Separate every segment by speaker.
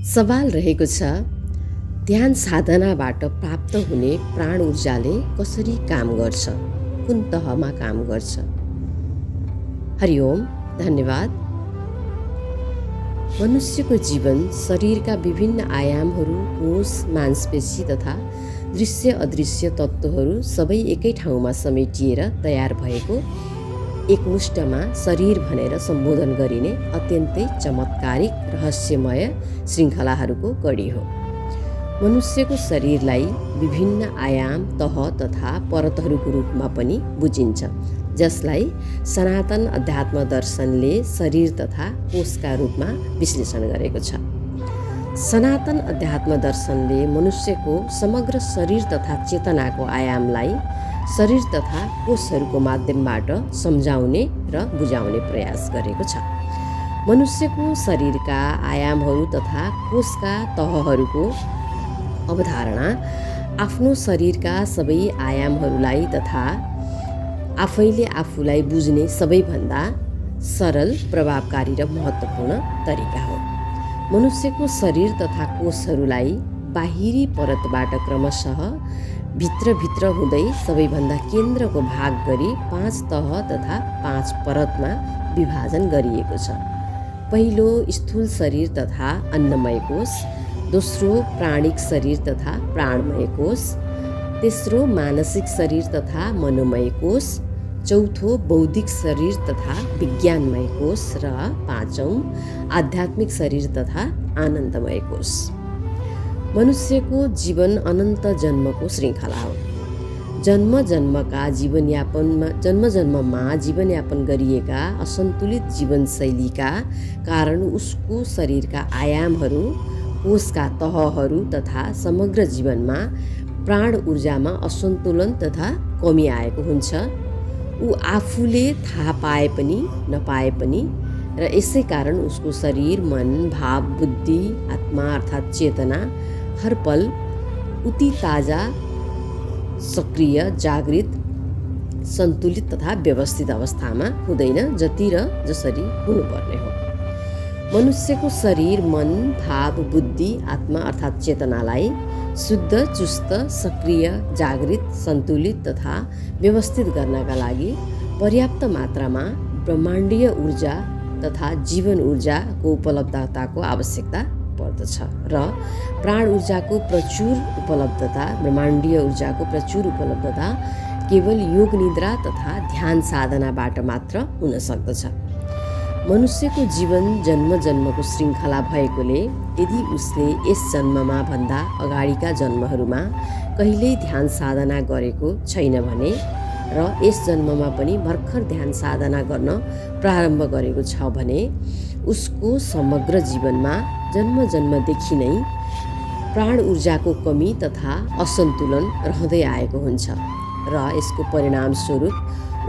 Speaker 1: सवाल रहेको छ, ध्यान साधनाबाट प्राप्त हुने प्राण ऊर्जाले कसरी काम गर्छ, कुन तहमा काम गर्छ? हरिओम, धन्यवाद। मनुष्यको जीवन शरीरका विभिन्न आयामहरू, कोष, मांसपेशी तथा दृश्य अदृश्य तत्त्वहरू सबै एकै ठाउँमा समेटिएर तयार भएको एकमुष्टमा शरीर भनेर सम्बोधन गरिने अत्यन्तै चमत्कारिक रहस्यमय श्रृङ्खलाहरूको कडी हो। मनुष्यको शरीरलाई विभिन्न आयाम, तह तथा परतहरूको रूपमा पनि बुझिन्छ, जसलाई सनातन अध्यात्म दर्शनले शरीर तथा कोषका रूपमा विश्लेषण गरेको छ। सनातन अध्यात्म दर्शनले मनुष्यको समग्र शरीर तथा चेतनाको आयामलाई शरीर तथा कोषहरूको माध्यमबाट सम्झाउने र बुझाउने प्रयास गरेको छ। मनुष्यको शरीरका आयामहरू तथा कोषका तहहरूको अवधारणा आफ्नो शरीरका सबै आयामहरूलाई तथा आफैले आफूलाई बुझ्ने सबैभन्दा सरल, प्रभावकारी र महत्त्वपूर्ण तरिका हो। मनुष्यको शरीर तथा कोषहरूलाई बाहिरी परतबाट क्रमशः भित्र हुँदै सबैभन्दा केन्द्रको भाग गरी 5 तह तथा 5 परतमा विभाजन गरिएको छ। पहिलो स्थूल शरीर तथा अन्नमय कोष, दोस्रो प्राणिक शरीर तथा प्राणमय कोष, तेस्रो मानसिक शरीर तथा मनोमय कोष, चौथो बौद्धिक शरीर तथा विज्ञानमय कोष र पाँचौं आध्यात्मिक शरीर तथा आनन्दमय कोष। मनुष्यको जीवन अनन्त जन्मको श्रृङ्खला हो। जन्म जन्ममा जीवनयापन गरिएका असन्तुलित जीवनशैलीका कारण उसको शरीरका आयामहरू, कोषका तहहरू तथा समग्र जीवनमा प्राण ऊर्जामा असन्तुलन तथा कमी आएको हुन्छ। ऊ आफूले थाहा पाए पनि नपाए पनि र यसै कारण उसको शरीर, मन, भाव, बुद्धि, आत्मा अर्थात् चेतना हर पल उति ताजा, सक्रिय, जागृत, सन्तुलित तथा व्यवस्थित अवस्थामा हुँदैन, जति र जसरी हुनुपर्ने हो। मनुष्यको शरीर, मन, भाव, बुद्धि, आत्मा अर्थात् चेतनालाई शुद्ध, चुस्त, सक्रिय, जागृत, सन्तुलित तथा व्यवस्थित गर्नका लागि पर्याप्त मात्रामा ब्रह्माण्डीय ऊर्जा तथा जीवन ऊर्जाको उपलब्धताको आवश्यकता पर्दछ र प्राण ऊर्जाको प्रचुर उपलब्धता, ब्रह्माण्डीय ऊर्जाको प्रचुर उपलब्धता केवल योग निद्रा तथा ध्यान साधनाबाट मात्र हुन सक्दछ। मनुष्यको जीवन जन्मको श्रृङ्खला भएकोले यदि उसले यस जन्ममा भन्दा अगाडिका जन्महरूमा कहिल्यै ध्यान साधना गरेको छैन भने र यस जन्ममा पनि भर्खर ध्यान साधना गर्न प्रारम्भ गरेको छ भने उसको समग्र जीवनमा जन्मदेखि नै प्राण ऊर्जाको कमी तथा असन्तुलन रहँदै आएको हुन्छ र यसको परिणामस्वरूप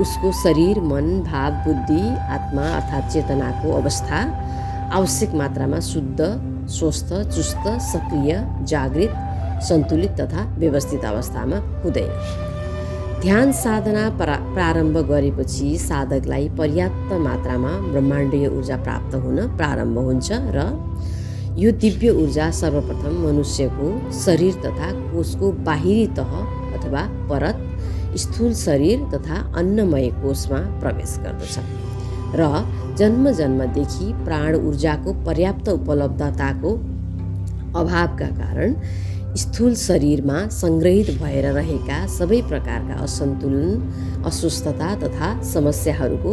Speaker 1: उसको शरीर, मन, भाव, बुद्धि, आत्मा अर्थात् चेतनाको अवस्था आवश्यक मात्रामा शुद्ध, स्वस्थ, चुस्त, सक्रिय, जागृत, सन्तुलित तथा व्यवस्थित अवस्थामा हुँदैन। ध्यान साधना प्रारम्भ गरेपछि साधकलाई पर्याप्त मात्रामा ब्रह्माण्डीय ऊर्जा प्राप्त हुन प्रारम्भ हुन्छ र यो दिव्य ऊर्जा सर्वप्रथम मनुष्यको शरीर तथा कोषको बाहिरी तह अथवा परत, स्थूल शरीर तथा अन्नमय कोषमा प्रवेश गर्दछ र जन्मदेखि प्राण ऊर्जाको पर्याप्त उपलब्धताको अभावका कारण स्थूल शरीरमा सङ्ग्रहित भएर रहेका सबै प्रकारका असन्तुलन, अस्वस्थता तथा समस्याहरूको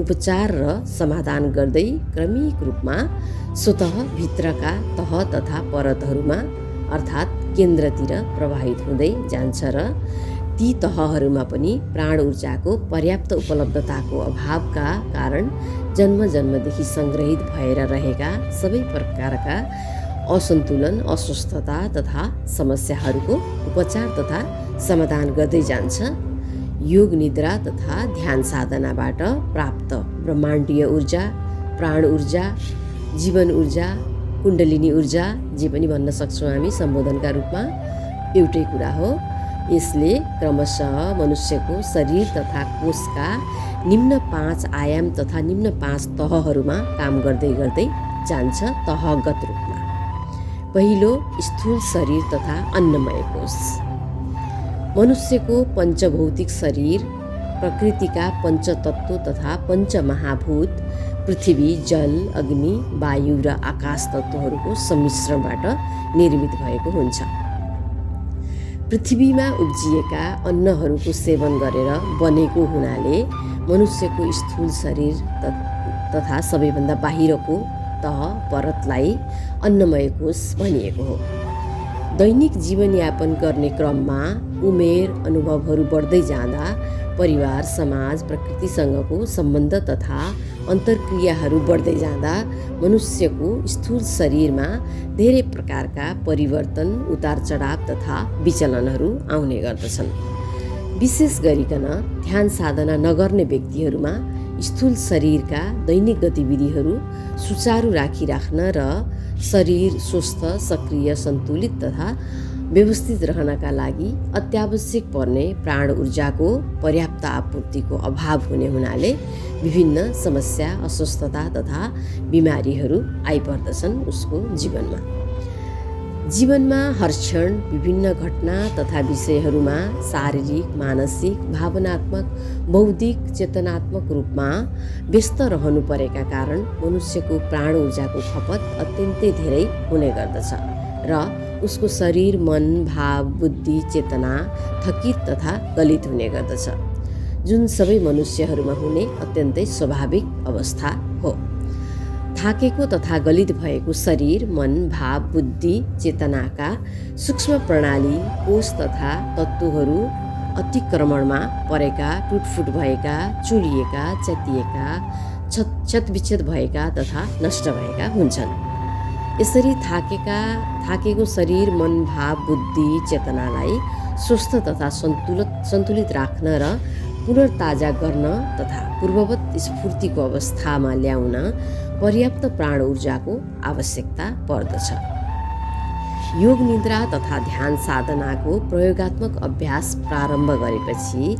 Speaker 1: उपचार र समाधान गर्दै क्रमिक रूपमा स्वतः भित्रका तह तथा परतहरूमा अर्थात् केन्द्रतिर प्रवाहित हुँदै जान्छ र ती तहहरूमा पनि प्राण ऊर्जाको पर्याप्त उपलब्धताको अभावका कारण जन्मदेखि सङ्ग्रहित भएर रहेका सबै प्रकारका असन्तुलन, अस्वस्थता तथा समस्याहरूको उपचार तथा समाधान गर्दै जान्छ। योग निद्रा तथा ध्यान साधनाबाट प्राप्त ब्रह्माण्डीय ऊर्जा, प्राण ऊर्जा, जीवन ऊर्जा, कुण्डलिनी ऊर्जा जे पनि भन्न सक्छौँ हामी सम्बोधनका रूपमा, एउटै कुरा हो। यसले क्रमशः मनुष्यको शरीर तथा कोषका निम्न 5 आयाम तथा निम्न 5 तहहरूमा काम गर्दै जान्छ तहगत रूपमा। पहिलो स्थूल शरीर तथा अन्नमय कोष। मनुष्यको पञ्चभौतिक शरीर प्रकृतिका पञ्चतत्त्व तथा पञ्चमहाभूत पृथ्वी, जल, अग्नि, वायु र आकाश तत्त्वहरूको सम्मिश्रणबाट निर्मित भएको हुन्छ। पृथ्वीमा उब्जिएका अन्नहरूको सेवन गरेर बनेको हुनाले मनुष्यको स्थूल शरीर तथा सबैभन्दा बाहिरको तह परतलाई अन्नमय कोष भनिएको हो। दैनिक जीवनयापन गर्ने क्रममा उमेर, अनुभवहरू बढ्दै जाँदा परिवार, समाज, प्रकृतिसँगको सम्बन्ध तथा अन्तर्क्रियाहरू बढ्दै जाँदा मनुष्यको स्थूल शरीरमा धेरै प्रकारका परिवर्तन, उतार चढाव तथा विचलनहरू आउने गर्दछन्। विशेष गरिकन ध्यान साधना नगर्ने व्यक्तिहरूमा स्थूल शरीरका दैनिक गतिविधिहरू सुचारू राखिराख्न र शरीर स्वस्थ, सक्रिय, सन्तुलित तथा व्यवस्थित रहनका लागि अत्यावश्यक पर्ने प्राण ऊर्जाको पर्याप्त आपूर्तिको अभाव हुने हुनाले विभिन्न समस्या, अस्वस्थता तथा बिमारीहरू आइपर्दछन् उसको जीवनमा। जीवनमा हर क्षण विभिन्न घटना तथा विषयहरूमा शारीरिक, मानसिक, भावनात्मक, बौद्धिक, चेतनात्मक रूपमा व्यस्त रहनु परेका कारण मनुष्यको प्राण ऊर्जाको खपत अत्यन्तै धेरै हुने गर्दछ र उसको शरीर, मन, भाव, बुद्धि, चेतना थकित तथा गलित हुने गर्दछ, जुन सबै मनुष्यहरूमा हुने अत्यन्तै स्वाभाविक अवस्था हो। थाकेको तथा गलित भएको शरीर, मन, भाव, बुद्धि, चेतनाका सूक्ष्म प्रणाली, कोष तथा तत्त्वहरू अतिक्रमणमा परेका, टुटफुट भएका, चुलिएका, च्यातिएका, क्षतविक्षत भएका तथा नष्ट भएका हुन्छन्। यसरी थाकेको शरीर, मन, भाव, बुद्धि, चेतनालाई स्वस्थ तथा सन्तुलित राख्न र पुनर्ताजा गर्न तथा पूर्ववत स्फूर्तिको अवस्थामा ल्याउन पर्याप्त प्राण ऊर्जाको आवश्यकता पर्दछ। योग निद्रा तथा ध्यान साधनाको प्रयोगात्मक अभ्यास प्रारम्भ गरेपछि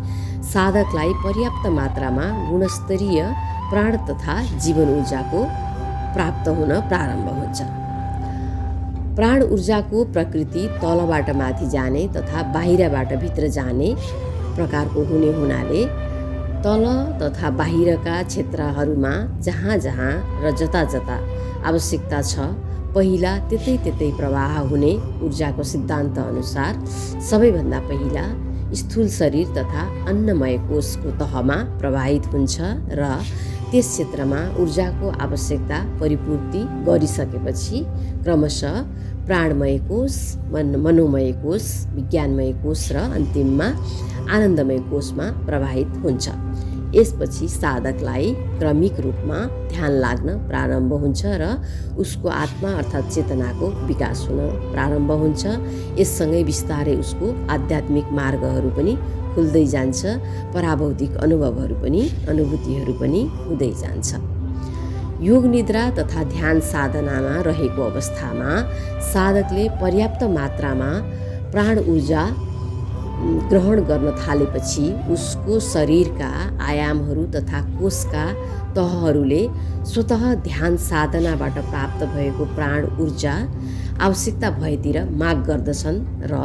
Speaker 1: साधकलाई पर्याप्त मात्रामा गुणस्तरीय प्राण तथा जीवन ऊर्जाको प्राप्त हुन प्रारम्भ हुन्छ। प्राण ऊर्जाको प्रकृति तलबाट माथि जाने तथा बाहिरबाट भित्र जाने प्रकारको हुने हुनाले तल तथा बाहिरका क्षेत्रहरूमा जहाँ जहाँ र जता जता आवश्यकता छ पहिला त्यतै प्रवाह हुने ऊर्जाको सिद्धान्त अनुसार सबैभन्दा पहिला स्थूल शरीर तथा अन्नमय कोषको तहमा प्रवाहित हुन्छ र त्यस क्षेत्रमा ऊर्जाको आवश्यकता परिपूर्ति गरिसकेपछि क्रमशः प्राणमय कोष, मनोमय कोष, विज्ञानमय कोष र अन्तिममा आनन्दमय कोषमा प्रवाहित हुन्छ। यसपछि साधकलाई क्रमिक रूपमा ध्यान लाग्न प्रारम्भ हुन्छ र उसको आत्मा अर्थात् चेतनाको विकास हुन प्रारम्भ हुन्छ। यससँगै बिस्तारै उसको आध्यात्मिक मार्गहरू पनि खुल्दै जान्छ, पराभौतिक अनुभूतिहरू पनि हुँदै जान्छ। योग निद्रा तथा ध्यान साधनामा रहेको अवस्थामा साधकले पर्याप्त मात्रामा प्राण ऊर्जा ग्रहण गर्न थालेपछि उसको शरीरका आयामहरू तथा कोषका तहहरूले स्वतः ध्यान साधनाबाट प्राप्त भएको प्राण ऊर्जा आवश्यकता भएतिर माग गर्दछन् र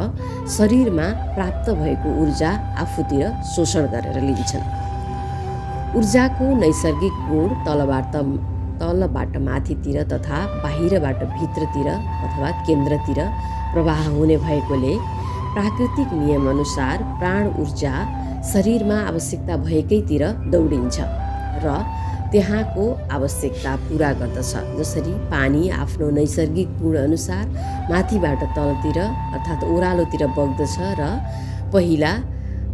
Speaker 1: शरीरमा प्राप्त भएको ऊर्जा आफूतिर शोषण गरेर लिन्छन्। ऊर्जाको नैसर्गिक गुण तलबाट माथितिर तथा बाहिरबाट भित्रतिर अथवा केन्द्रतिर प्रवाह हुने भएकोले प्राकृतिक नियमअनुसार प्राण ऊर्जा शरीरमा आवश्यकता भएकैतिर दौडिन्छ र त्यहाँको आवश्यकता पुरा गर्दछ। जसरी पानी आफ्नो नैसर्गिक गुणअनुसार माथिबाट तलतिर अर्थात् ओह्रालोतिर बग्दछ र पहिला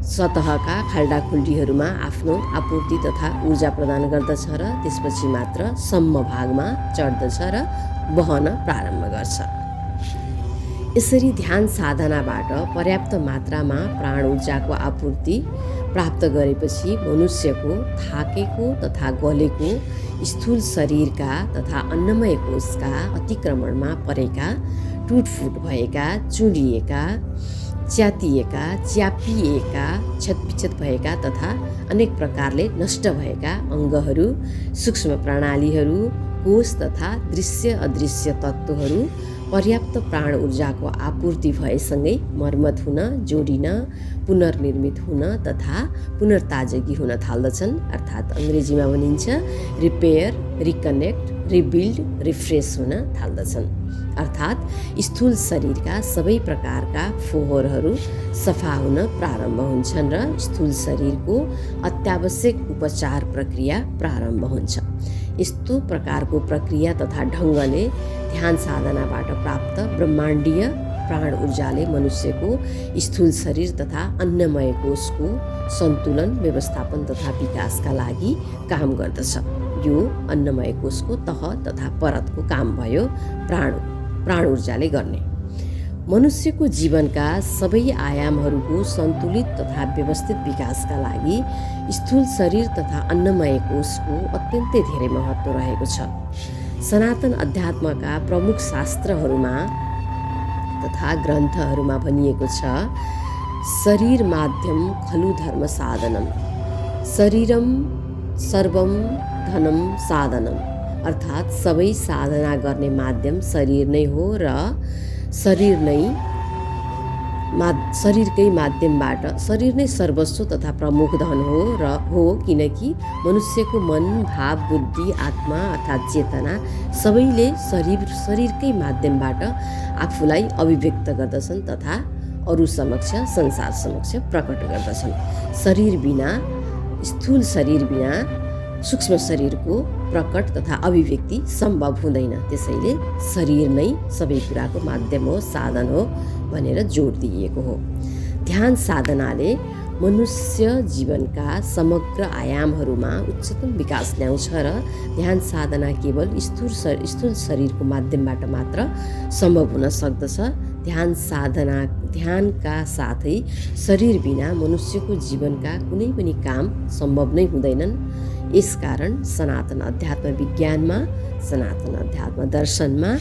Speaker 1: सतहका खाल्डाखुल्डीहरूमा आफ्नो आपूर्ति तथा ऊर्जा प्रदान गर्दछ र त्यसपछि मात्र सम्म भागमा चढ्दछ र बहन प्रारम्भ गर्छ। यसरी ध्यान साधनाबाट पर्याप्त मात्रामा प्राण ऊर्जाको आपूर्ति प्राप्त गरेपछि मनुष्यको थाकेको तथा गलेको स्थूल शरीरका तथा अन्नमय कोषका अतिक्रमणमा परेका, टुटफुट भएका, चुलिएका, च्यातिएका, च्यापिएका, क्षतविक्षत भएका तथा अनेक प्रकारले नष्ट भएका अङ्गहरू, सूक्ष्म प्रणालीहरू, कोष तथा दृश्य अदृश्य तत्त्वहरू पर्याप्त प्राण ऊर्जाको आपूर्ति भएसँगै मर्मत हुन, जोडिन, पुनर्निर्मित हुन तथा पुनर्ताजगी हुन थाल्दछन्। अर्थात् अङ्ग्रेजीमा भनिन्छ रिपेयर, रिकनेक्ट, रिबिल्ड, रिफ्रेस हुन थाल्दछन्। अर्थात् स्थूल शरीरका सबै प्रकारका फोहोरहरू सफा हुन प्रारम्भ हुन्छन् र स्थूल शरीरको अत्यावश्यक उपचार प्रक्रिया प्रारम्भ हुन्छ। यस्तो प्रकारको प्रक्रिया तथा ढङ्गले ध्यान साधनाबाट प्राप्त ब्रह्माण्डीय प्राण ऊर्जाले मनुष्यको स्थूल शरीर तथा अन्नमय कोषको सन्तुलन, व्यवस्थापन तथा विकासका लागि काम गर्दछ। यो अन्नमय कोषको तह तथा परतको काम भयो प्राण ऊर्जाले गर्ने। मनुष्यको जीवनका सबै आयामहरूको सन्तुलित तथा व्यवस्थित विकासका लागि स्थूल शरीर तथा अन्नमय कोषको अत्यन्तै धेरै महत्त्व रहेको छ। सनातन अध्यात्मका प्रमुख शास्त्रहरूमा तथा ग्रन्थहरूमा भनिएको छ, शरीर माध्यम खलु धर्म साधनम, शरीरम सर्वम धनम साधनम। अर्थात् सबै साधना गर्ने माध्यम शरीर नै हो र शरीरकै माध्यमबाट शरीर नै सर्वस्व तथा प्रमुख धन हो किनकि मनुष्यको मन, भाव, बुद्धि, आत्मा अर्थात् चेतना सबैले शरीरकै माध्यमबाट आफूलाई अभिव्यक्त गर्दछन् तथा अरू समक्ष, संसार समक्ष प्रकट गर्दछन्। शरीर बिना, स्थूल शरीर बिना सूक्ष्म शरीरको प्रकट तथा अभिव्यक्ति सम्भव हुँदैन। त्यसैले शरीर नै सबै कुराको माध्यम हो, साधन हो भनेर जोड दिइएको हो। ध्यान साधनाले मनुष्य जीवनका समग्र आयामहरूमा उच्चतम विकास ल्याउँछ र ध्यान साधना केवल स्थूल शरीरको माध्यमबाट मात्र सम्भव हुन सक्दछ। ध्यानका साथै शरीर बिना मनुष्यको जीवनका कुनै पनि काम सम्भव नै हुँदैनन्। यसकारण सनातन अध्यात्म विज्ञानमा, सनातन अध्यात्म दर्शनमा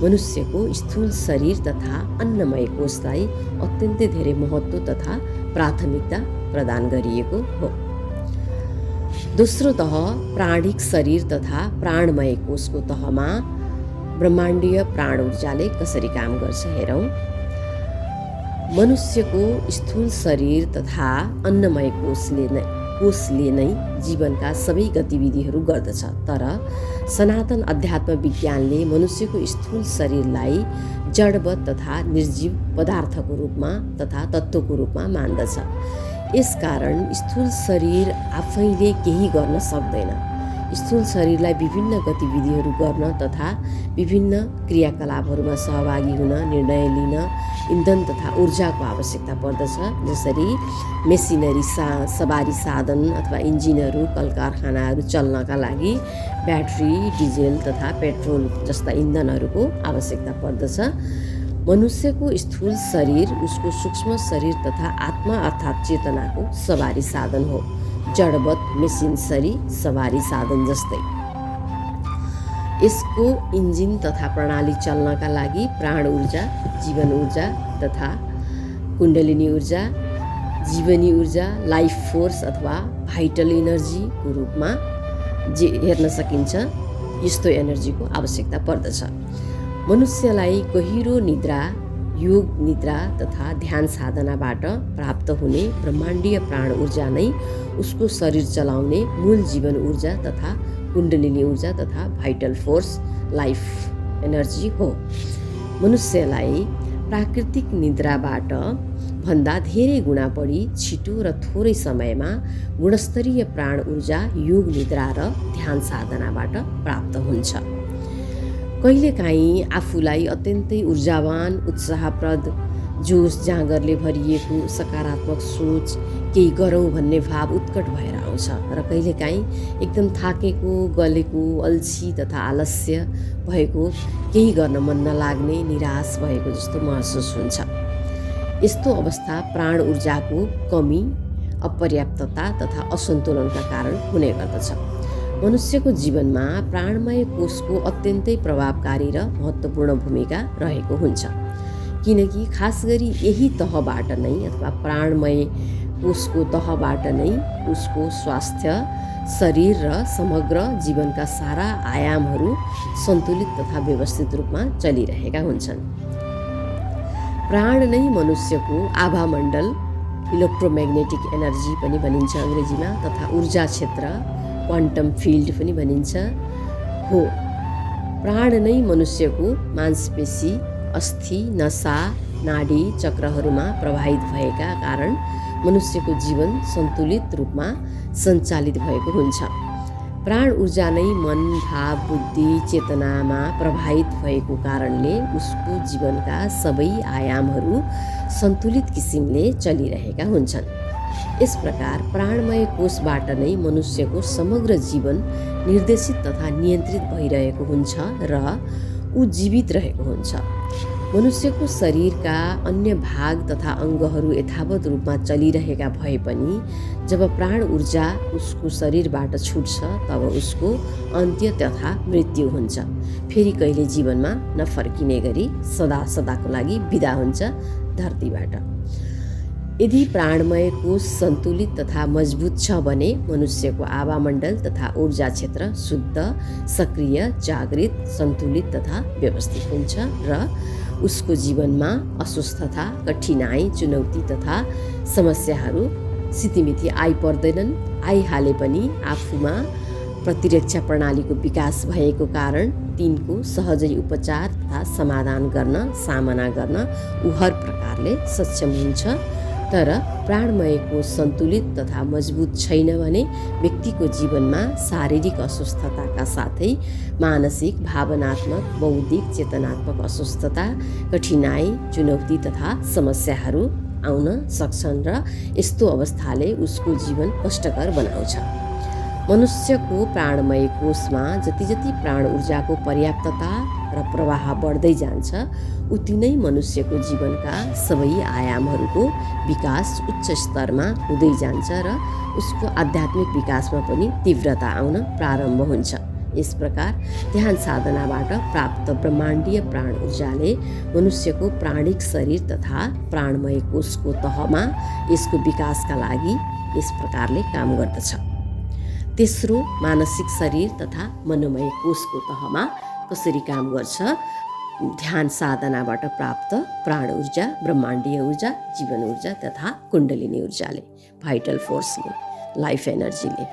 Speaker 1: मनुष्यको स्थूल शरीर तथा अन्नमय कोषलाई अत्यन्तै धेरै महत्त्व तथा प्राथमिकता प्रदान गरिएको हो। दोस्रो तह प्राणिक शरीर तथा प्राणमय कोषको तहमा ब्रह्माण्डीय प्राण ऊर्जाले कसरी काम गर्छ हेरौँ। मनुष्यको स्थूल शरीर तथा अन्नमय कोषले नै जीवनका सबै गतिविधिहरू गर्दछ। तर सनातन अध्यात्म विज्ञानले मनुष्यको स्थूल शरीरलाई जडवत तथा निर्जीव पदार्थको रूपमा तथा तत्त्वको रूपमा मान्दछ। यसकारण स्थूल शरीर आफैले केही गर्न सक्दैन। स्थूल शरीरलाई विभिन्न गतिविधिहरू गर्न तथा विभिन्न क्रियाकलापहरूमा सहभागी हुन, निर्णय लिन इन्धन तथा ऊर्जाको आवश्यकता पर्दछ। जसरी मेसिनरी, सवारी साधन अथवा इन्जिनहरू, कल कारखानाहरू चल्नका लागि ब्याट्री, डिजेल तथा पेट्रोल जस्ता इन्धनहरूको आवश्यकता पर्दछ। मनुष्यको स्थूल शरीर उसको सूक्ष्म शरीर तथा आत्मा अर्थात् चेतनाको सवारी साधन हो, जडवत मेसिनरी सवारी साधन जस्तै। यसको इन्जिन तथा प्रणाली चल्नका लागि प्राण ऊर्जा, जीवन ऊर्जा तथा कुण्डलिनी ऊर्जा, जीवनी ऊर्जा, लाइफ फोर्स अथवा भाइटल एनर्जीको रूपमा हेर्न सकिन्छ। यस्तो एनर्जीको आवश्यकता पर्दछ। मनुष्यलाई गहिरो निद्रा, योग निद्रा तथा ध्यान साधनाबाट प्राप्त हुने ब्रह्माण्डीय प्राण ऊर्जा नै उसको शरीर चलाउने मूल जीवन ऊर्जा तथा कुण्डलिनी ऊर्जा तथा भाइटल फोर्स, लाइफ एनर्जी हो। मनुष्यलाई प्राकृतिक निद्राबाट भन्दा धेरै गुणा बढी छिटो र थोरै समयमा गुणस्तरीय प्राण ऊर्जा योग निद्रा र ध्यान साधनाबाट प्राप्त हुन्छ। कहिलेकाहीँ आफूलाई अत्यन्तै ऊर्जावान, उत्साहप्रद, जोस जाँगरले भरिएको सकारात्मक सोच, केही गरौँ भन्ने भाव उत्कट भएर आउँछ र कहिलेकाहीँ एकदम थाकेको, गलेको, अल्छी तथा आलस्य भएको, केही गर्न मन नलाग्ने, निराश भएको जस्तो महसुस हुन्छ। यस्तो अवस्था प्राण ऊर्जाको कमी, अपर्याप्तता तथा असन्तुलनका कारण हुने गर्दछ। मनुष्यको जीवनमा प्राणमय कोषको अत्यन्तै प्रभावकारी र महत्त्वपूर्ण भूमिका रहेको हुन्छ। किनकि खास गरी यही तहबाट नै अथवा प्राणमय कोषको तहबाट नै उसको स्वास्थ्य, शरीर र समग्र जीवनका सारा आयामहरू सन्तुलित तथा व्यवस्थित रूपमा चलिरहेका हुन्छन्। प्राण नै मनुष्यको आभामण्डल, इलेक्ट्रोम्याग्नेटिक एनर्जी पनि भनिन्छ अङ्ग्रेजीमा, तथा ऊर्जा क्षेत्र, क्वान्टम फिल्ड पनि भनिन्छ हो। प्राण नै मनुष्यको मांसपेशी, अस्थि, नसा, नाडी चक्रहरूमा प्रवाहित भएका कारण मनुष्यको जीवन सन्तुलित रूपमा सञ्चालित भएको हुन्छ। प्राण ऊर्जा नै मन, भाव, बुद्धि, चेतनामा प्रवाहित भएको कारणले उसको जीवनका सबै आयामहरू सन्तुलित किसिमले चलिरहेका हुन्छन्। यस प्रकार प्राणमय कोषबाट नै मनुष्यको समग्र जीवन निर्देशित तथा नियन्त्रित भइरहेको हुन्छ र ऊ जीवित रहेको हुन्छ। मनुष्यको शरीरका अन्य भाग तथा अङ्गहरू यथावत रूपमा चलिरहेका भए पनि जब प्राण ऊर्जा उसको शरीरबाट छुट्छ तब उसको अन्त्य तथा मृत्यु हुन्छ। फेरि कहिले जीवनमा नफर्किने गरी सदा सदाको लागि बिदा हुन्छ धरतीबाट। यदि प्राणमय कोष सन्तुलित तथा मजबुत छ भने मनुष्यको आभामण्डल तथा ऊर्जा क्षेत्र शुद्ध, सक्रिय, जागृत, सन्तुलित तथा व्यवस्थित हुन्छ र उसको जीवनमा अस्वस्थता, कठिनाइ, चुनौती तथा समस्याहरू सितिमिति आइपर्दैनन्। आइहाले पनि आफूमा प्रतिरक्षा प्रणालीको विकास भएको कारण तिनको सहजै उपचार तथा समाधान गर्न, सामना गर्न ऊ हर प्रकारले सक्षम हुन्छ। तर प्राणमय कोष सन्तुलित तथा मजबुत छैन भने व्यक्तिको जीवनमा शारीरिक अस्वस्थताका साथै मानसिक, भावनात्मक, बौद्धिक, चेतनात्मक अस्वस्थता, कठिनाइ, चुनौती तथा समस्याहरू आउन सक्छन् र यस्तो अवस्थाले उसको जीवन कष्टकर बनाउँछ। मनुष्यको प्राणमय कोषमा जति जति प्राण ऊर्जाको पर्याप्तता र प्रवाह बढ्दै जान्छ उति नै मनुष्यको जीवनका सबै आयामहरूको विकास उच्च स्तरमा हुँदै जान्छ र उसको आध्यात्मिक विकासमा पनि तीव्रता आउन प्रारम्भ हुन्छ। यस प्रकार ध्यान साधनाबाट प्राप्त ब्रह्माण्डीय प्राण ऊर्जाले मनुष्यको प्राणिक शरीर तथा प्राणमय कोषको तहमा यसको विकासका लागि यस प्रकारले काम गर्दछ। तेस्रो, मानसिक शरीर तथा मनोमय कोषको तहमा कसरी काम गर्छ? ध्यान साधनाबाट प्राप्त प्राण ऊर्जा, ब्रह्माण्डीय ऊर्जा, जीवन ऊर्जा तथा कुण्डलिनी ऊर्जाले, भाइटल फोर्सले, लाइफ एनर्जीले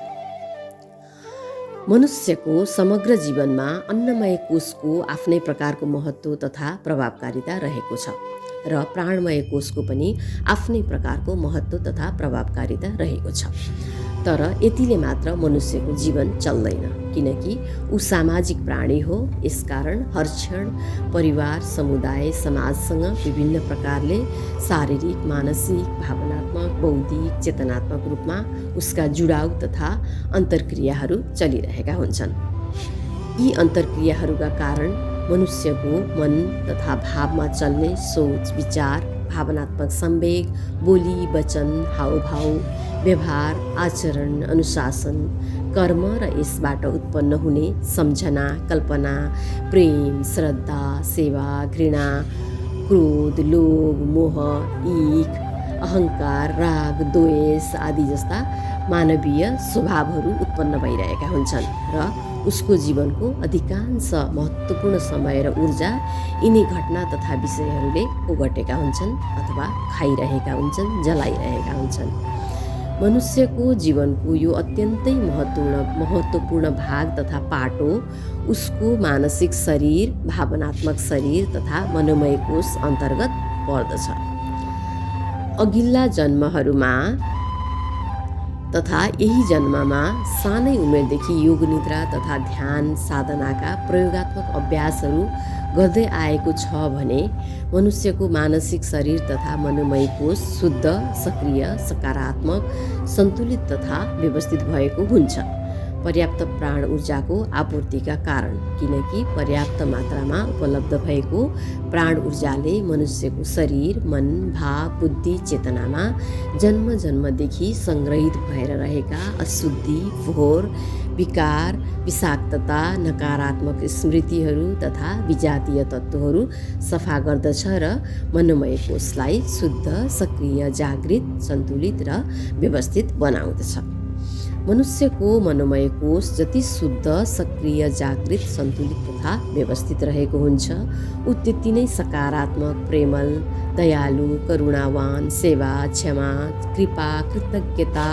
Speaker 1: मनुष्यको समग्र जीवनमा अन्नमय कोषको आफ्नै प्रकारको महत्त्व तथा प्रभावकारिता रहेको छ र प्राणमय कोषको पनि आफ्नै प्रकारको महत्त्व तथा प्रभावकारिता रहेको छ। तर यतिले मात्र मनुष्यको जीवन चल्दैन, किनकि ऊ सामाजिक प्राणी हो। यसकारण हर क्षण परिवार, समुदाय, समाजसँग विभिन्न प्रकारले शारीरिक, मानसिक, भावनात्मक, बौद्धिक, चेतनात्मक रूपमा उसका जुडाउ तथा अन्तर्क्रियाहरू चलिरहेका हुन्छन्। यी अन्तर्क्रियाहरूका कारण मनुष्यको मन तथा भावमा चल्ने सोच, विचार, भावनात्मक संवेग, बोली, वचन, हावभाव, व्यवहार, आचरण, अनुशासन, कर्म र यसबाट उत्पन्न हुने सम्झना, कल्पना, प्रेम, श्रद्धा, सेवा, घृणा, क्रोध, लोभ, मोह, ईख, अहङ्कार, राग, द्वेष आदि जस्ता मानवीय स्वभावहरू उत्पन्न भइरहेका हुन्छन् र उसको जीवनको अधिकांश महत्त्वपूर्ण समय र ऊर्जा यिनी घटना तथा विषयहरूले ओगटेका हुन्छन् अथवा खाइरहेका हुन्छन्, जलाइरहेका हुन्छन्। मनुष्यको जीवनको यो अत्यन्तै महत्त्वपूर्ण भाग तथा पाटो उसको मानसिक शरीर, भावनात्मक शरीर तथा मनोमय कोष अन्तर्गत पर्दछ। अघिल्ला जन्महरूमा तथा यही जन्ममा सानै उमेरदेखि योग निद्रा तथा ध्यान साधनाका प्रयोगात्मक अभ्यासहरू गर्दै आएको छ भने मनुष्यको मानसिक शरीर तथा मनोमय कोष शुद्ध, सक्रिय, सकारात्मक, सन्तुलित तथा व्यवस्थित भएको हुन्छ। पर्याप्त प्राण ऊर्जाको आपूर्तिका कारण, किनकि पर्याप्त मात्रामा उपलब्ध भएको प्राण ऊर्जाले मनुष्यको शरीर, मन, भाव, बुद्धि, चेतनामा जन्म जन्मदेखि सङ्ग्रहित भएर रहेका अशुद्धि, फोहोर, विकार, विषाक्तता, नकारात्मक स्मृतिहरू तथा विजातीय तत्त्वहरू सफा गर्दछ र मनोमय कोषलाई शुद्ध, सक्रिय, जागृत, सन्तुलित र व्यवस्थित बनाउँदछ। मनुष्यको मनोमय कोष जति शुद्ध, सक्रिय, जागृत, सन्तुलित तथा व्यवस्थित रहेको हुन्छ, ऊ त्यति नै सकारात्मक, प्रेमल, दयालु, करुणावान, सेवा, क्षमा, कृपा, कृतज्ञता,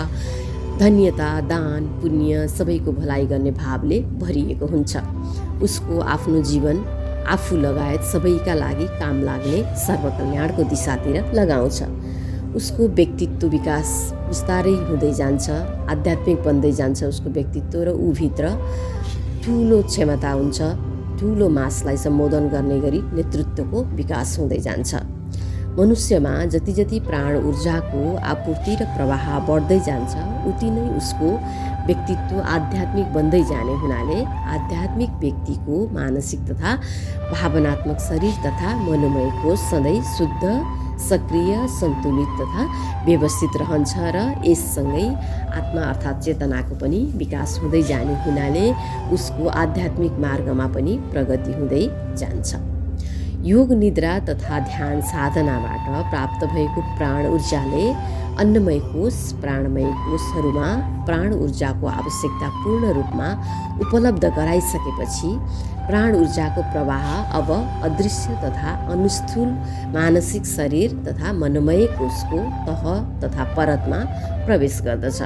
Speaker 1: धन्यता, दान, पुण्य, सबैको भलाइ गर्ने भावले भरिएको हुन्छ। उसको आफ्नो जीवन आफू लगायत सबैका लागि काम लाग्ने सर्वकल्याणको दिशातिर लगाउँछ। उसको व्यक्तित्व विकास बिस्तारै हुँदै जान्छ, आध्यात्मिक बन्दै जान्छ उसको व्यक्तित्व, र ऊभित्र ठुलो क्षमता हुन्छ, ठुलो मासलाई सम्बोधन गर्ने गरी नेतृत्वको विकास हुँदै जान्छ। मनुष्यमा जति जति प्राण ऊर्जाको आपूर्ति र प्रवाह बढ्दै जान्छ, उति नै उसको व्यक्तित्व आध्यात्मिक बन्दै जाने हुनाले आध्यात्मिक व्यक्तिको मानसिक तथा भावनात्मक शरीर तथा मनोमय कोष सधैँ शुद्ध, सक्रिय, सन्तुलित तथा व्यवस्थित रहन्छ र यससँगै आत्मा अर्थात् चेतनाको पनि विकास हुँदै जाने हुनाले उसको आध्यात्मिक मार्गमा पनि प्रगति हुँदै जान्छ। योग निद्रा तथा ध्यान साधनाबाट प्राप्त भएको प्राण ऊर्जाले अन्नमय कोष, प्राणमय कोषहरूमा प्राण ऊर्जाको आवश्यकता पूर्ण रूपमा उपलब्ध गराइसकेपछि प्राण ऊर्जाको प्रवाह अब अदृश्य तथा अनुस्थूल मानसिक शरीर तथा मनोमय कोषको तह तथा परतमा प्रवेश गर्दछ।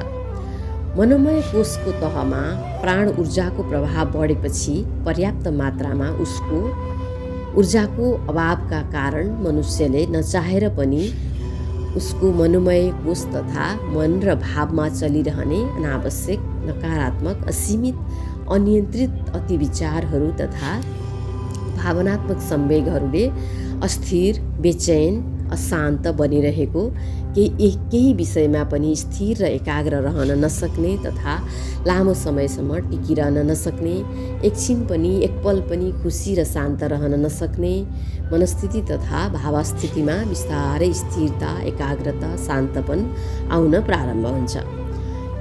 Speaker 1: मनोमय कोषको तहमा प्राण ऊर्जाको प्रवाह बढेपछि पर्याप्त मात्रामा उसको ऊर्जाको अभावका कारण मनुष्यले नचाहेर पनि उसको मनोमय कोष तथा मन र भावमा चलिरहने अनावश्यक, नकारात्मक, असीमित, अनियन्त्रित अतिविचारहरू तथा भावनात्मक संवेगहरूले अस्थिर, बेचैन, अशान्त बनिरहेको, केही विषयमा पनि स्थिर र एकाग्र रहन नसक्ने तथा लामो समयसम्म टिकिरहन नसक्ने, एकछिन पनि एक पल पनि खुसी र शान्त रहन नसक्ने मनस्थिति तथा भावस्थितिमा बिस्तारै स्थिरता, एकाग्रता, शान्तपन आउन प्रारम्भ हुन्छ।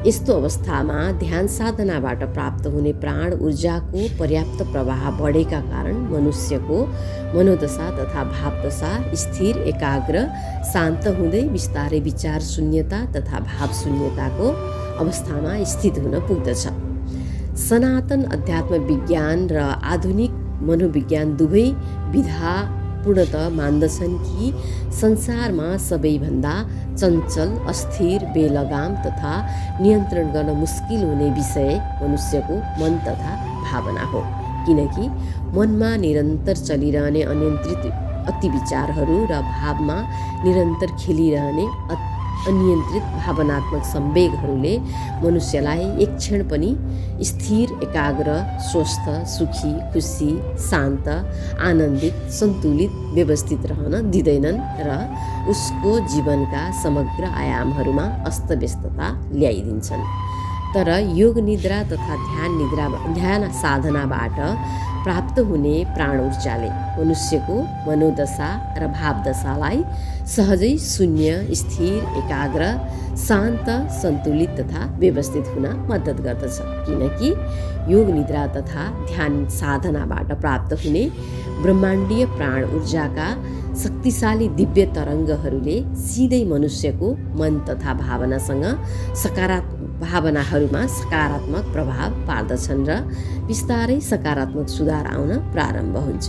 Speaker 1: यस्तो अवस्थामा ध्यान साधनाबाट प्राप्त हुने प्राण ऊर्जाको पर्याप्त प्रवाह बढेका कारण मनुष्यको मनोदशा तथा भावदशा स्थिर, एकाग्र, शान्त हुँदै बिस्तारै विचार शून्यता तथा भाव शून्यताको अवस्थामा स्थित हुन पुग्दछ। सनातन अध्यात्म विज्ञान र आधुनिक मनोविज्ञान दुवै विधा पूर्णतः मान्दछन् कि संसारमा सबैभन्दा चञ्चल, अस्थिर, बेलगाम तथा नियन्त्रण गर्न मुस्किल हुने विषय मनुष्यको मन तथा भावना हो, किनकि मनमा निरन्तर चलिरहने अनियन्त्रित अतिविचारहरू र भावमा निरन्तर खेलिरहने अनियन्त्रित भावनात्मक संवेगहरूले मनुष्यलाई एक क्षण पनि स्थिर, एकाग्र, स्वस्थ, सुखी, खुसी, शान्त, आनन्दित, सन्तुलित, व्यवस्थित रहन दिँदैनन् र उसको जीवनका समग्र आयामहरूमा अस्तव्यस्तता ल्याइदिन्छन्। तर योग निद्रा तथा ध्यान साधनाबाट प्राप्त हुने प्राण ऊर्जाले मनुष्यको मनोदशा र भावदशालाई सहजै शून्य, स्थिर, एकाग्र, शान्त, सन्तुलित तथा व्यवस्थित हुन मद्दत गर्दछ, किनकि योग निद्रा तथा ध्यान साधनाबाट प्राप्त हुने ब्रह्माण्डीय प्राण ऊर्जाका शक्तिशाली दिव्य तरङ्गहरूले सिधै मनुष्यको मन तथा भावनाहरूमा सकारात्मक प्रभाव पार्दछन् र बिस्तारै सकारात्मक सुधार आउन प्रारम्भ हुन्छ।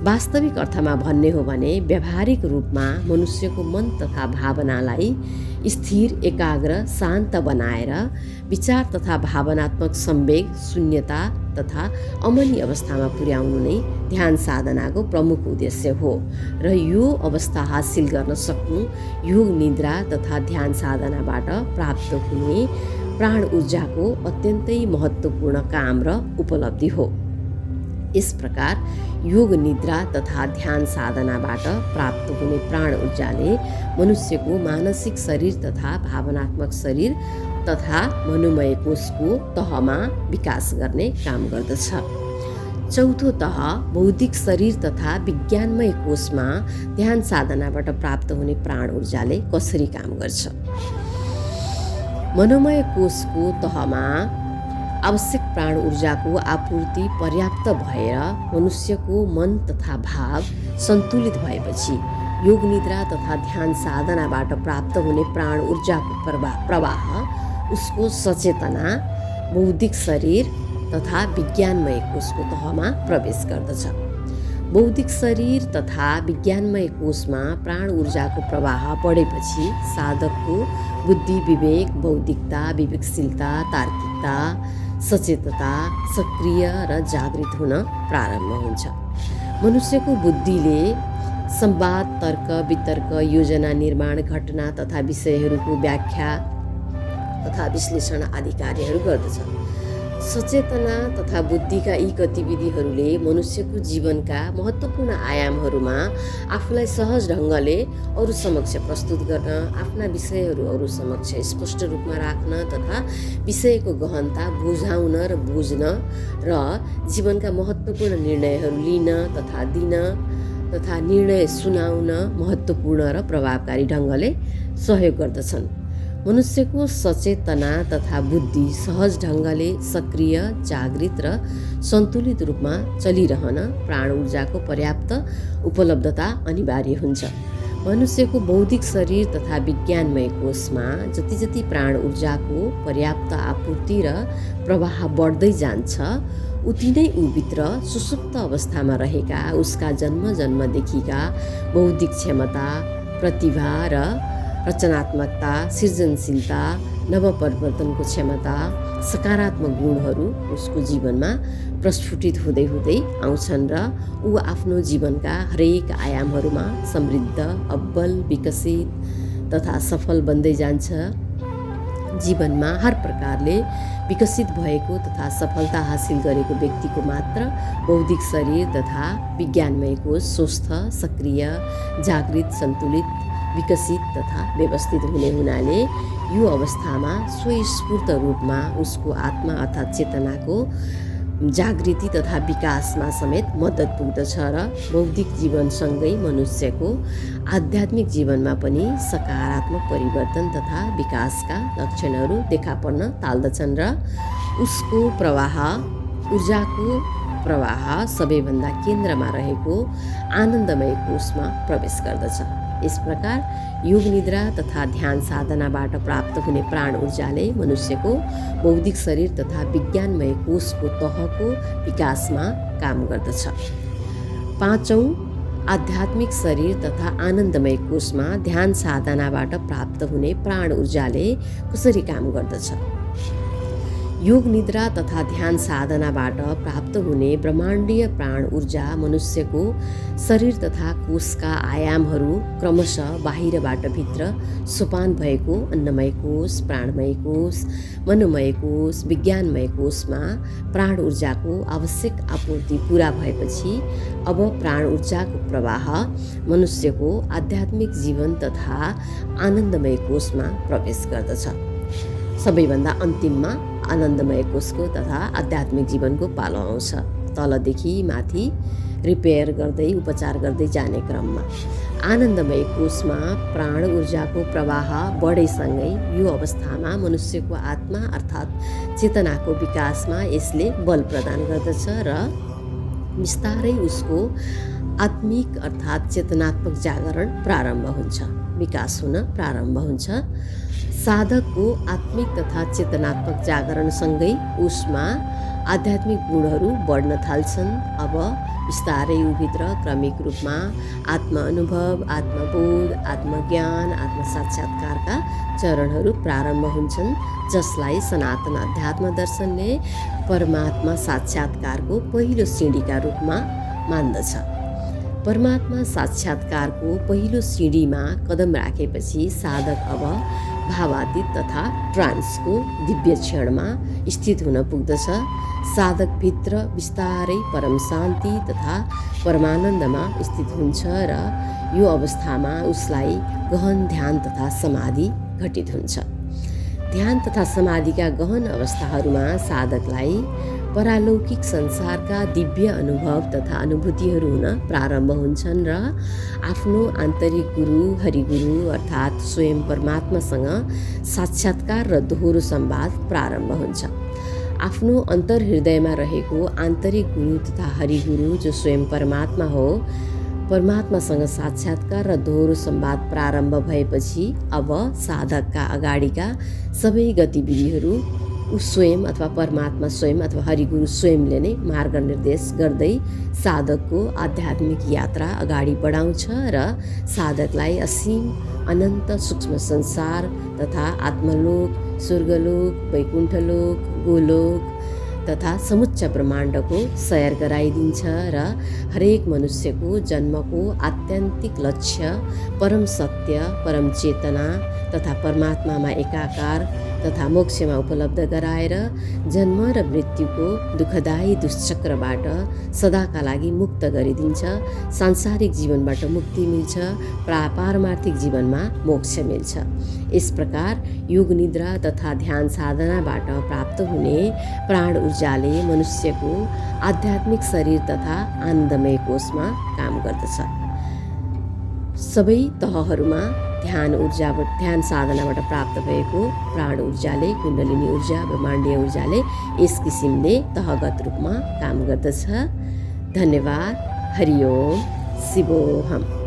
Speaker 1: वास्तविक अर्थमा भन्ने हो भने व्यावहारिक रूपमा मनुष्यको मन तथा भावनालाई स्थिर, एकाग्र, शान्त बनाएर विचार तथा भावनात्मक संवेग, शून्यता तथा अमनी अवस्थामा पुर्याउनु नै ध्यान साधनाको प्रमुख उद्देश्य हो र यो अवस्था हासिल गर्न सक्नु योग निद्रा तथा ध्यान साधनाबाट प्राप्त हुने प्राण ऊर्जाको अत्यन्तै महत्त्वपूर्ण काम र उपलब्धि हो। इस प्रकार योग निद्रा तथा ध्यान साधनाबाट प्राप्त हुने प्राण ऊर्जाले मनुष्यको मानसिक शरीर तथा भावनात्मक शरीर तथा मनोमय कोषको तहमा विकास गर्ने काम गर्दछ। चौथो तह बौद्धिक शरीर तथा विज्ञानमय कोषमा ध्यान साधनाबाट प्राप्त हुने प्राण ऊर्जाले कसरी काम गर्छ। मनोमय कोषको तहमा आवश्यक प्राण ऊर्जाको आपूर्ति पर्याप्त भएर मनुष्यको मन तथा भाव सन्तुलित भएपछि योग निद्रा तथा ध्यान साधनाबाट प्राप्त हुने प्राण ऊर्जाको प्रवाह उसको सचेतना बौद्धिक शरीर तथा विज्ञानमय कोषको तहमा प्रवेश गर्दछ। बौद्धिक शरीर तथा विज्ञानमय कोषमा प्राण ऊर्जाको प्रवाह बढेपछि साधकको बुद्धि, विवेक, बौद्धिकता, विवेकशीलता, तार्किकता, सचेतता सक्रिय र जागृत हुन प्रारम्भ हुन्छ। मनुष्यको बुद्धिले संवाद, तर्क, वितर्क, योजना निर्माण, घटना तथा विषयहरूको व्याख्या तथा विश्लेषण आदि कार्यहरू गर्दछ। सचेतना तथा बुद्धिका यी गतिविधिहरूले मनुष्यको जीवनका महत्त्वपूर्ण आयामहरूमा आफूलाई सहज ढङ्गले अरू समक्ष प्रस्तुत गर्न, आफ्ना विषयहरू अरू समक्ष स्पष्ट रूपमा राख्न तथा विषयको गहनता बुझाउन र बुझ्न र जीवनका महत्त्वपूर्ण निर्णयहरू लिन तथा दिन तथा निर्णय सुनाउन महत्त्वपूर्ण र प्रभावकारी ढङ्गले सहयोग गर्दछन्। मनुष्यको सचेतना तथा बुद्धि सहज ढङ्गले सक्रिय, जागृत र सन्तुलित रूपमा चलिरहन प्राण ऊर्जाको पर्याप्त उपलब्धता अनिवार्य हुन्छ। मनुष्यको बौद्धिक शरीर तथा विज्ञानमय कोषमा जति जति प्राण ऊर्जाको पर्याप्त आपूर्ति र प्रवाह बढ्दै जान्छ उति नै ऊभित्र सुसुप्त अवस्थामा रहेका उसका जन्मजन्मदेखिका बौद्धिक क्षमता, प्रतिभा र रचनात्मकता, सृजनशीलता, नवपरिवर्तनको क्षमता, सकारात्मक गुणहरू उसको जीवनमा प्रस्फुटित हुँदै हुँदै आउँछन् र ऊ आफ्नो जीवनका हरेक आयामहरूमा समृद्ध, अब्बल, विकसित तथा सफल बन्दै जान्छ। जीवनमा हर प्रकारले विकसित भएको तथा सफलता हासिल गरेको व्यक्तिको मात्र बौद्धिक शरीर तथा विज्ञानमय कोष स्वस्थ, सक्रिय, जागृत, सन्तुलित, विकसित तथा व्यवस्थित हुने हुनाले यो अवस्थामा स्वस्फूर्त रूपमा उसको आत्मा अर्थात् चेतनाको जागृति तथा विकासमा समेत मद्दत पुग्दछ र बौद्धिक जीवनसँगै मनुष्यको आध्यात्मिक जीवनमा पनि सकारात्मक परिवर्तन तथा विकासका लक्षणहरू देखा पर्न थाल्दछन् र उसको प्रवाह, ऊर्जाको प्रवाह सबैभन्दा केन्द्रमा रहेको आनन्दमय कोषमा प्रवेश गर्दछ। यस प्रकार योग निद्रा तथा ध्यान साधनाबाट प्राप्त हुने प्राण ऊर्जाले मनुष्यको बौद्धिक शरीर तथा विज्ञानमय कोषको तहको विकासमा काम गर्दछ। पाँचौं, आध्यात्मिक शरीर तथा आनन्दमय कोषमा ध्यान साधनाबाट प्राप्त हुने प्राण ऊर्जाले कसरी काम गर्दछ। योग निद्रा तथा ध्यान साधनाबाट प्राप्त हुने ब्रह्माण्डीय प्राण ऊर्जा मनुष्यको शरीर तथा कोषका आयामहरू क्रमशः बाहिरबाट भित्र सोपान भएको अन्नमय कोष, प्राणमय कोष, मनोमय कोष, विज्ञानमय कोषमा प्राण ऊर्जाको आवश्यक आपूर्ति पूरा भएपछि अब प्राण ऊर्जाको प्रवाह मनुष्यको आध्यात्मिक जीवन तथा आनन्दमय कोषमा प्रवेश गर्दछ। सबैभन्दा अन्तिममा आनन्दमय कोषको तथा आध्यात्मिक जीवनको पालो आउँछ। तलदेखि माथि रिपेयर गर्दै उपचार गर्दै जाने क्रममा आनन्दमय कोषमा प्राण ऊर्जाको प्रवाह बढेसँगै यो अवस्थामा मनुष्यको आत्मा अर्थात् चेतनाको विकासमा यसले बल प्रदान गर्दछ र बिस्तारै उसको आत्मिक अर्थात् चेतनात्मक जागरण प्रारम्भ हुन्छ, विकास हुन प्रारम्भ हुन्छ। साधकको आत्मिक तथा चेतनात्मक जागरणसँगै उसमा आध्यात्मिक गुणहरू बढ्न थाल्छन्। अब बिस्तारै ऊभित्र क्रमिक रूपमा आत्मअनुभव, आत्मबोध, आत्मज्ञान, आत्मसाक्षात्कारका चरणहरू प्रारम्भ हुन्छन्, जसलाई सनातन अध्यात्म दर्शनले परमात्मा साक्षात्कारको पहिलो सिँढीका रूपमा मान्दछ। परमात्मा साक्षात्कारको पहिलो सिँढीमा कदम राखेपछि साधक अब भावातीत तथा ट्रान्सको दिव्य क्षणमा स्थित हुन पुग्दछ। साधकभित्र बिस्तारै परम शान्ति तथा परमानन्दमा स्थित हुन्छ र यो अवस्थामा उसलाई गहन ध्यान तथा समाधि घटित हुन्छ। ध्यान तथा समाधिका गहन अवस्थाहरूमा साधकलाई परालौकिक संसारका दिव्य अनुभव तथा अनुभूतिहरू हुन प्रारम्भ हुन्छन् र आफ्नो आन्तरिक गुरु हरिगुरु अर्थात् स्वयं परमात्मासँग साक्षात्कार र दोहोरो संवाद प्रारम्भ हुन्छ। आफ्नो अन्तर्हृदयमा रहेको आन्तरिक गुरु तथा हरिगुरु जो स्वयं परमात्मा हो, परमात्मासँग साक्षात्कार र दोहोरो संवाद प्रारम्भ भएपछि अब साधकका अगाडिका सबै गतिविधिहरू स्वयं अथवा परमात्मा स्वयं अथवा हरिगुरु स्वयंले नै मार्गनिर्देश गर्दै साधकको आध्यात्मिक यात्रा अगाडि बढाउँछ र साधकलाई असीम अनन्त सूक्ष्म संसार तथा आत्मलोक, स्वर्गलोक, वैकुण्ठलोक, गोलोक तथा समुच्च ब्रह्माण्डको सैर गराइदिन्छ र हरेक मनुष्यको जन्मको आत्यन्तिक लक्ष्य परम सत्य, परम चेतना तथा परमात्मामा एकाकार तथा मोक्षमा उपलब्ध गराएर जन्म र मृत्युको दुःखदायी दुष्चक्रबाट सदाका लागि मुक्त गरिदिन्छ। सांसारिक जीवनबाट मुक्ति मिल्छ, पारमार्थिक जीवनमा मोक्ष मिल्छ। यस प्रकार योग निद्रा तथा ध्यान साधनाबाट प्राप्त हुने प्राण ऊर्जाले मनुष्यको आध्यात्मिक शरीर तथा आनन्दमय कोषमा काम गर्दछ। सबै तहहरूमा ध्यान साधनाबाट प्राप्त भएको प्राण ऊर्जाले, कुण्डलिनी ऊर्जा, ब्रह्माण्डीय ऊर्जाले यस किसिमले तहगत रूपमा काम गर्दछ। धन्यवाद। हरिओम शिवोहम।